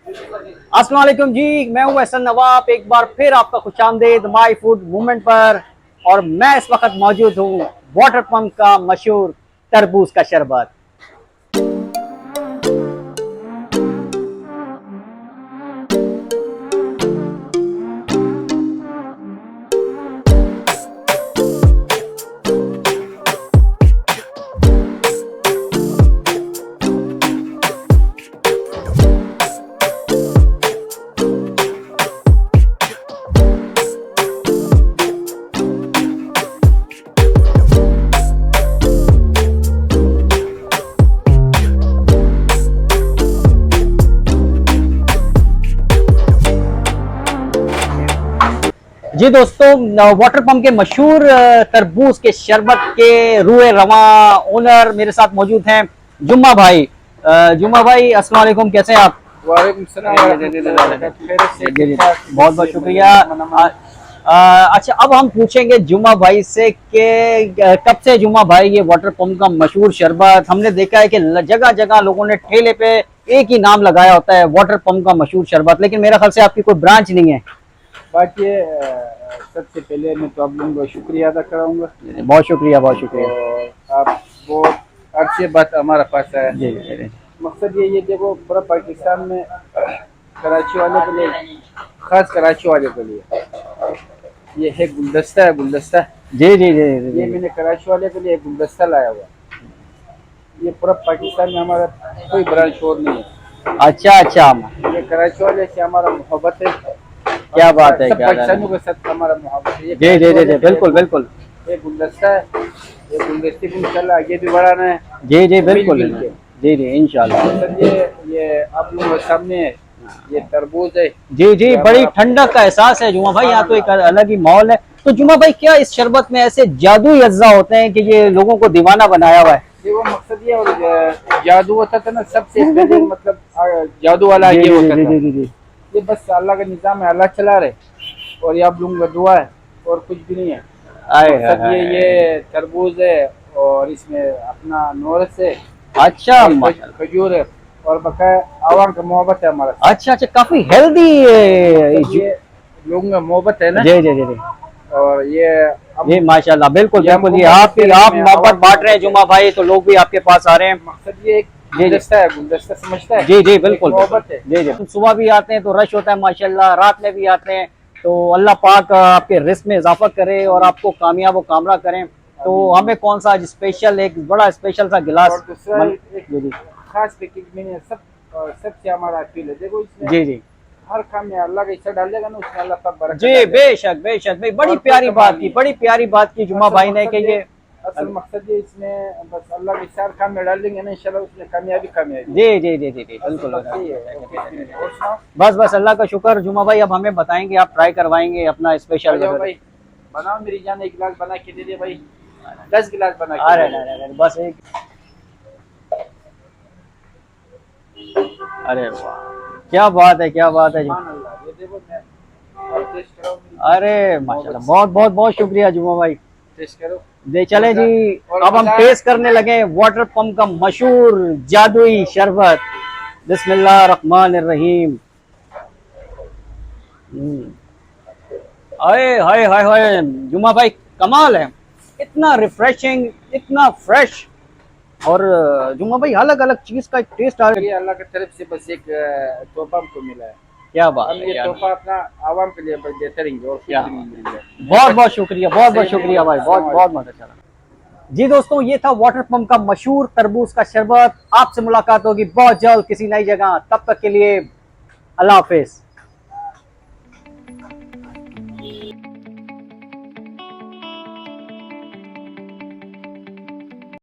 अस्सलाम वालेकुम जी, मैं हूं एहसन नवाब। एक बार फिर आपका खुशामदीद माई फूड मूवमेंट पर। और मैं इस वक्त मौजूद हूं वाटर पंप का मशहूर तरबूज का शरबत। जी दोस्तों, वाटर पंप के मशहूर तरबूज के शरबत के रूए रवा ओनर मेरे साथ मौजूद हैं, जुम्मा भाई। जुम्मा भाई, अस्सलाम वालेकुम, कैसे हैं आप? वालेकुम सलाम। बहुत बहुत शुक्रिया। अच्छा, अब हम पूछेंगे जुम्मा भाई से कि कब से जुम्मा भाई ये वाटर पंप का मशहूर शरबत, हमने देखा है कि जगह जगह लोगों ने ठेले पे एक ही नाम लगाया होता है, वाटर पंप का मशहूर शरबत, लेकिन मेरा ख्याल से आपकी कोई ब्रांच नहीं है। बाकी सबसे पहले मैं तो आप लोगों का शुक्रिया अदा कराऊंगा। बहुत शुक्रिया, बहुत शुक्रिया। और आप बहुत अच्छी बात हमारे पास है। जी जी मकसद ये देखो पूरा पाकिस्तान में कराची वाले के लिए, खास कराची वाले के लिए ये है गुलदस्ता है, गुलदस्ता। जी जी जी जी ये मैंने कराची वाले के लिए एक गुलदस्ता लाया हुआ। ये पूरा पाकिस्तान में हमारा कोई ब्रांच और नहीं है। अच्छा अच्छा, ये कराची वाले से हमारा मोहब्बत है। क्या बात है, सब क्या बात है। पाकिस्तानियों के साथ हमारा मोहब्बत है। जी जी जी जी, बिल्कुल बिल्कुल। ये गुलदस्ता है, ये गुलदस्ते को इंशाल्लाह आगे भी बढ़ाना है। जी जी बिल्कुल। मिल के। जी जी इंशाल्लाह। सर ये आप लोगों के सामने है, ये तरबूज है। जी जी, ये बड़ी हमारा ठंडक का एहसास है जुमा भाई, यहाँ तो एक अलग ही माहौल है। तो जुमा भाई, क्या इस शरबत में ऐसे जादुई अज्जा होते हैं कि ये लोगों को दीवाना बनाया हुआ है? देखो मकसद ये और जादू होता था ना सबसे पहले, मतलब जादू वाला जी ये जी होता जी था। जी जी जी। ये बस अल्लाह का निज़ाम है, अल्लाह चला रहे। और ये आप लोगों का दुआ है और कुछ भी नहीं है। आए मकसद हाय। ये तरबूज है और इसमें अपना नोरस है अच्छा और माशाल्लाह। खजूर है और बकाया आवाम का मोहब्बत है हमारा साथ। अच्छा अच्छा, काफी हेल्दी। मतलब ये लोगों का मोहब्बत है ना। जी जी जी जी और ये जी माशाल्लाह, बिल्कुल ये बिल्कुल। हमको ये मोहब्बत आप करें में मोहब्बत आवाम बांट रहे हैं मोहब्बत है। जुमा भाई, तो लोग भी आपके पास आ रहे हैं। मकसद ये एक जी जी गुलदस्ता है, गुलदस्ता समझता है। जी जी एक बिल्कुल बिल्कुल। मोहब्बत है। जी जी, सुबह भी आते हैं तो रश होता है माशाल्लाह, रात में भी आते हैं। तो अल्लाह पाक आपके रिस्क में इजाफा करे और आपको कामयाब व कामरा करें। तो हमें कौन सा आज स्पेशल, एक बड़ा स्पेशल सा गिलास और दूसरा एक जी जी खास पैकेज मैंने सबसे हमारा अपील है। देखो इसमें जी जी हर काम में अल्लाह का हिस्सा डालेगा ना, उसमें अल्लाह पाक बरकत जी, डालेगा। बेशक भाई, बड़ी और कोई प्यारी कमाल बात की, नहीं है। बड़ी प्यारी बात की जुमा भाई ने कि ये। असल मकसद ये इसमें बस अल्लाह के हिस्सा काम में डालेंगे ना, इंशाल्लाह उसमें कामयाबी कामयाबी। जी जी जी जी जी असल बिल्कुल। मकसद ये है। और कुछ भी नहीं। और सुनाओ। बस बस अल्लाह का शुक्र जुमा भाई, अब हमें बताएंगे, आप ट्राई करवाएंगे अपना आ स्पेशल। जाओ भाई, बनाओ मेरी जान, एक गिलास बना के दे दे भाई, 10 गिलास बना के अरे दे दे। नहीं नहीं, बस एक। अरे वाह, क्या बात है, क्या बात है जी। सुभान अल्लाह। ये देखो मैं, आप टेस्ट करो मेरी अरे माशाल्लाह, बहुत बहुत बहुत शुक्रिया जुमा भाई। टेस्ट करो। दे चले जी, और अब हम मजा टेस्ट करने लगे वाटर पंप का मशहूर जादुई शरबत। बिस्मिल्लाह रहमान रहीम। हाय हाय हाय हाय, जुमा भाई कमाल है, इतना रिफ्रेशिंग, इतना फ्रेश। और जुमा भाई, अलग अलग चीज का टेस्ट आ रहा ये है। अल्लाह की तरफ से बस एक तोहफा हमको मिला है। क्या बात हम है, ये क्या तोहफा अपना आवाम के लिए बस देते रहेंगे और कुछ क्या भी नहीं मिलेगा। बहुत बहुत शुक्रिया, बहुत बहुत सही शुक्रिया भाई, बहुत नहीं। बहुत मदद चला। जी दोस्तों, ये था वाटर पंप का मशहूर तरबूज का शरबत। आपसे मुलाकात होगी बहुत जल्द किसी नई जगह, तब तक के लिए अल्लाह हाफिज।